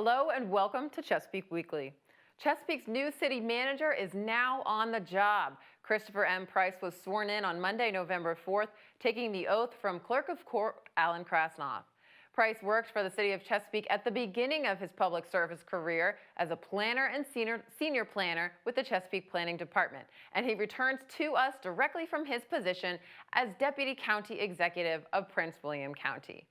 Hello and welcome to Chesapeake Weekly. Chesapeake's new city manager is now on the job. Christopher M. Price was sworn in on Monday, November 4th, taking the oath from Clerk of Court Alan Krasnoff. Price worked for the city of Chesapeake at the beginning of his public service career as a planner and senior planner with the Chesapeake Planning Department, and he returns to us directly from his position as Deputy County Executive of Prince William County.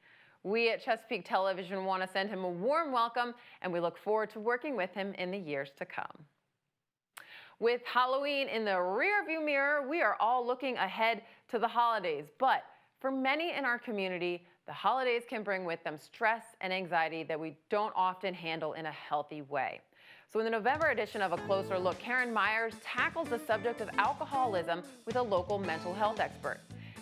We at Chesapeake Television want to send him a warm welcome, and we look forward to working with him in the years to come. With Halloween in the rearview mirror, we are all looking ahead to the holidays. But for many in our community, the holidays can bring with them stress and anxiety that we don't often handle in a healthy way. So in the November edition of A Closer Look, Karen Myers tackles the subject of alcoholism with a local mental health expert.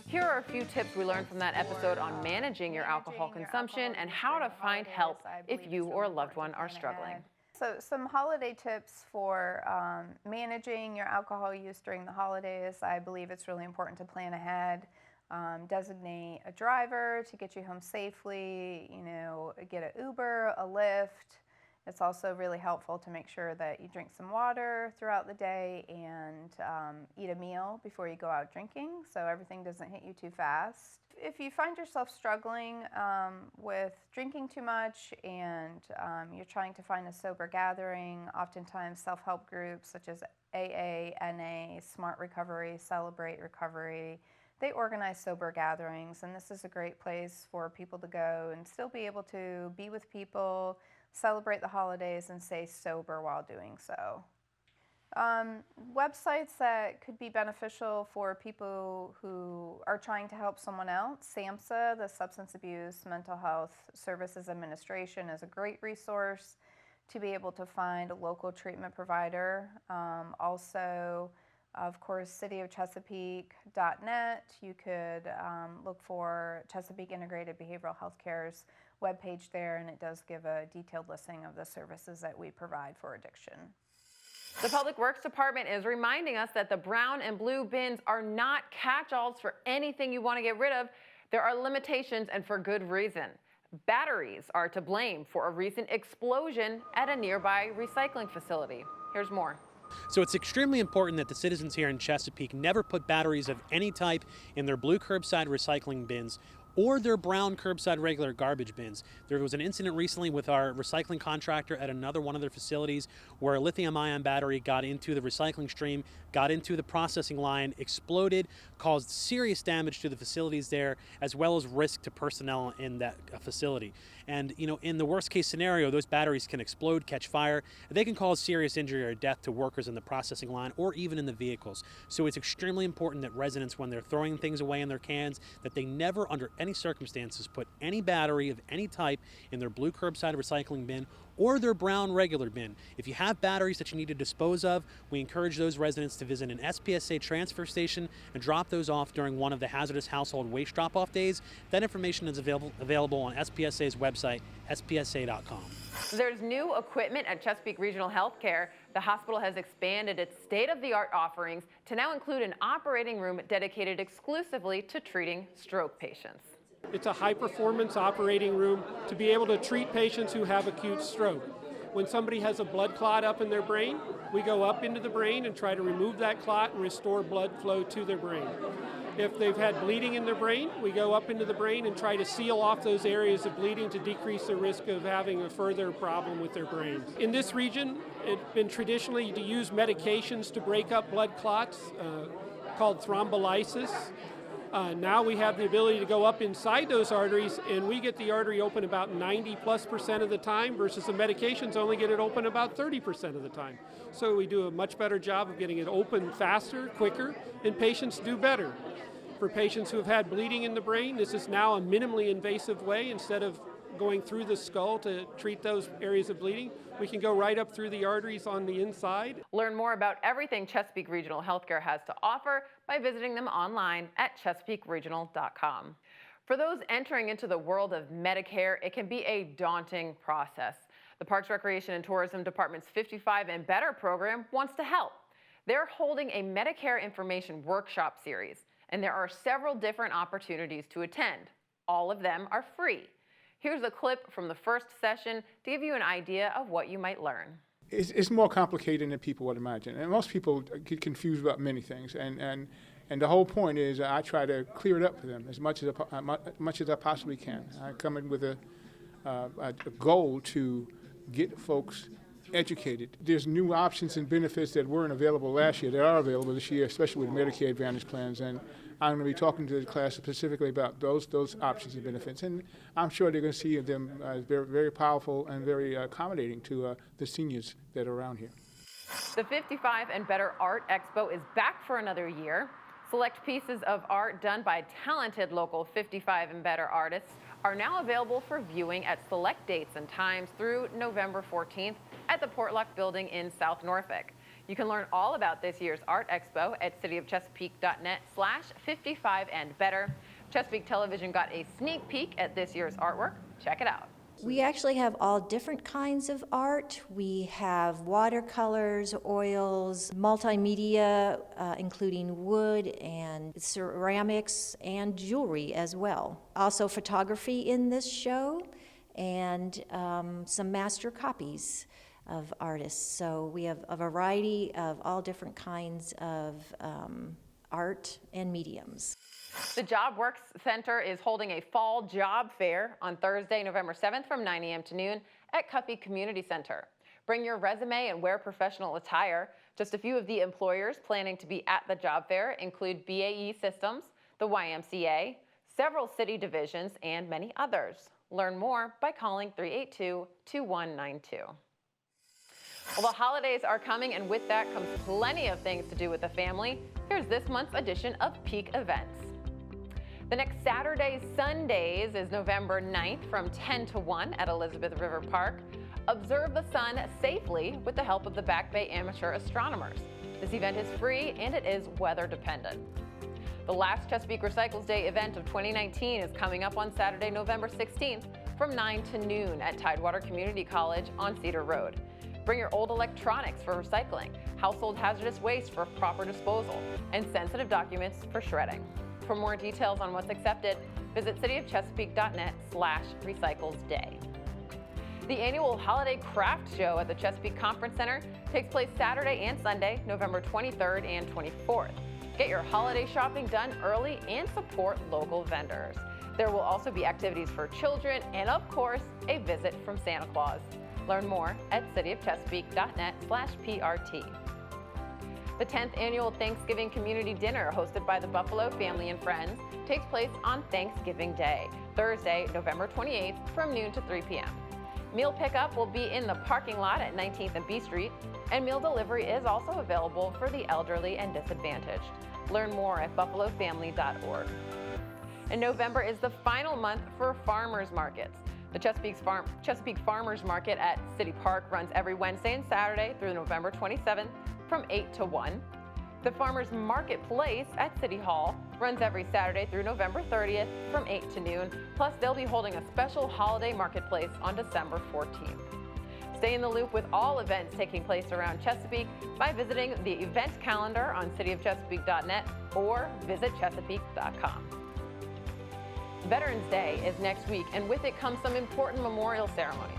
Here are a few tips we learned from that episode on managing your alcohol consumption and how to find help if you or a loved one are struggling. So some holiday tips for managing your alcohol use during the holidays. I believe it's really important to plan ahead. Designate a driver to get you home safely, get an Uber, a Lyft. It's also really helpful to make sure that you drink some water throughout the day and eat a meal before you go out drinking so everything doesn't hit you too fast. If you find yourself struggling with drinking too much and you're trying to find a sober gathering, oftentimes self-help groups such as AA, NA, Smart Recovery, Celebrate Recovery, they organize sober gatherings, and this is a great place for people to go and still be able to be with people, celebrate the holidays, and stay sober while doing so. Websites that could be beneficial for people who are trying to help someone else. SAMHSA, the Substance Abuse Mental Health Services Administration, is a great resource to be able to find a local treatment provider. Also, of course, cityofchesapeake.net. You could look for Chesapeake Integrated Behavioral Health Care's webpage there, and it does give a detailed listing of the services that we provide for addiction. The Public Works Department is reminding us that the brown and blue bins are not catch-alls for anything you want to get rid of. There are limitations, and for good reason. Batteries are to blame for a recent explosion at a nearby recycling facility. Here's more. So it's extremely important that the citizens here in Chesapeake never put batteries of any type in their blue curbside recycling bins or their brown curbside regular garbage bins. There was an incident recently with our recycling contractor at another one of their facilities where a lithium-ion battery got into the recycling stream, got into the processing line, exploded, caused serious damage to the facilities there, as well as risk to personnel in that facility. And in the worst case scenario, those batteries can explode, catch fire. They can cause serious injury or death to workers in the processing line or even in the vehicles. So it's extremely important that residents, when they're throwing things away in their cans, that they never under any circumstances put any battery of any type in their blue curbside recycling bin or their brown regular bin. If you have batteries that you need to dispose of, we encourage those residents to visit an SPSA transfer station and drop those off during one of the hazardous household waste drop-off days. That information is available on SPSA's website, spsa.com. There's new equipment at Chesapeake Regional Healthcare. The hospital has expanded its state-of-the-art offerings to now include an operating room dedicated exclusively to treating stroke patients. It's a high-performance operating room to be able to treat patients who have acute stroke. When somebody has a blood clot up in their brain, we go up into the brain and try to remove that clot and restore blood flow to their brain. If they've had bleeding in their brain, we go up into the brain and try to seal off those areas of bleeding to decrease the risk of having a further problem with their brains. In this region, it's been traditionally to use medications to break up blood clots called thrombolysis. Now we have the ability to go up inside those arteries, and we get the artery open about 90+% of the time versus the medications only get it open about 30% of the time. So we do a much better job of getting it open faster, quicker, and patients do better. For patients who have had bleeding in the brain, this is now a minimally invasive way. Instead of going through the skull to treat those areas of bleeding, we can go right up through the arteries on the inside. Learn more about everything Chesapeake Regional Healthcare has to offer by visiting them online at chesapeakeregional.com. For those entering into the world of Medicare, it can be a daunting process. The Parks, Recreation, and Tourism Department's 55 and Better program wants to help. They're holding a Medicare information workshop series, and there are several different opportunities to attend. All of them are free. Here's a clip from the first session to give you an idea of what you might learn. It's more complicated than people would imagine, and most people get confused about many things. And the whole point is I try to clear it up for them as much as I possibly can. I come in with a goal to get folks educated. There's new options and benefits that weren't available last year that are available this year, especially with Medicare Advantage plans. And I'm going to be talking to the class specifically about those options and benefits. And I'm sure they're going to see them as very, very powerful and very accommodating to the seniors that are around here. The 55 and Better Art Expo is back for another year. Select pieces of art done by talented local 55 and Better artists are now available for viewing at select dates and times through November 14th at the Portlock Building in South Norfolk. You can learn all about this year's Art Expo at cityofchesapeake.net/55andbetter. Chesapeake Television got a sneak peek at this year's artwork. Check it out. We actually have all different kinds of art. We have watercolors, oils, multimedia, including wood and ceramics and jewelry as well. Also photography in this show and some master copies of artists. So we have a variety of all different kinds of art and mediums. The JobWorks Center is holding a fall job fair on Thursday, November 7th from 9 a.m. to noon at Cuffy Community Center. Bring your resume and wear professional attire. Just a few of the employers planning to be at the job fair include BAE Systems, the YMCA, several city divisions, and many others. Learn more by calling 382-2192. Well, the holidays are coming, and with that comes plenty of things to do with the family. Here's this month's edition of Peak Events. The next Saturday, Sundays is November 9th from 10 to 1 at Elizabeth River Park. Observe the sun safely with the help of the Back Bay Amateur Astronomers. This event is free and it is weather dependent. The last Chesapeake Recycles Day event of 2019 is coming up on Saturday, November 16th from 9 to noon at Tidewater Community College on Cedar Road. Bring your old electronics for recycling, household hazardous waste for proper disposal, and sensitive documents for shredding. For more details on what's accepted, visit cityofchesapeake.net/recyclesday. The annual Holiday Craft Show at the Chesapeake Conference Center takes place Saturday and Sunday, November 23rd and 24th. Get your holiday shopping done early and support local vendors. There will also be activities for children and, of course, a visit from Santa Claus. Learn more at cityofchesapeake.net/PRT. The 10th annual Thanksgiving Community Dinner, hosted by the Buffalo Family and Friends, takes place on Thanksgiving Day, Thursday, November 28th from noon to 3 p.m. Meal pickup will be in the parking lot at 19th and B Street, and meal delivery is also available for the elderly and disadvantaged. Learn more at buffalofamily.org. And November is the final month for farmers markets. The Chesapeake Farmers Market at City Park runs every Wednesday and Saturday through November 27th from 8 to 1. The Farmers Marketplace at City Hall runs every Saturday through November 30th from 8 to noon. Plus, they'll be holding a special holiday marketplace on December 14th. Stay in the loop with all events taking place around Chesapeake by visiting the event calendar on cityofchesapeake.net or visit chesapeake.com. Veterans Day is next week, and with it comes some important memorial ceremonies.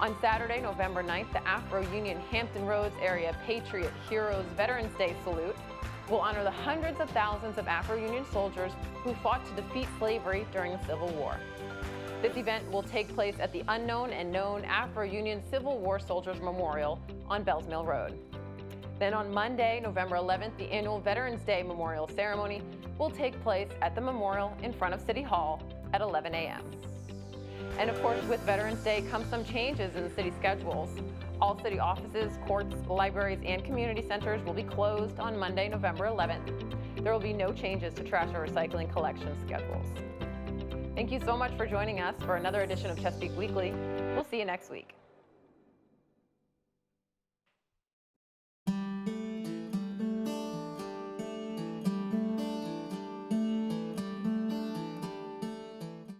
On Saturday, November 9th, the Afro-Union Hampton Roads Area Patriot Heroes Veterans Day Salute will honor the hundreds of thousands of Afro-Union soldiers who fought to defeat slavery during the Civil War. This event will take place at the Unknown and Known Afro-Union Civil War Soldiers Memorial on Bells Mill Road. Then on Monday, November 11th, the annual Veterans Day Memorial Ceremony will take place at the memorial in front of City Hall at 11 a.m. And of course, with Veterans Day comes some changes in the city schedules. All city offices, courts, libraries, and community centers will be closed on Monday, November 11th. There will be no changes to trash or recycling collection schedules. Thank you so much for joining us for another edition of Chesapeake Weekly. We'll see you next week.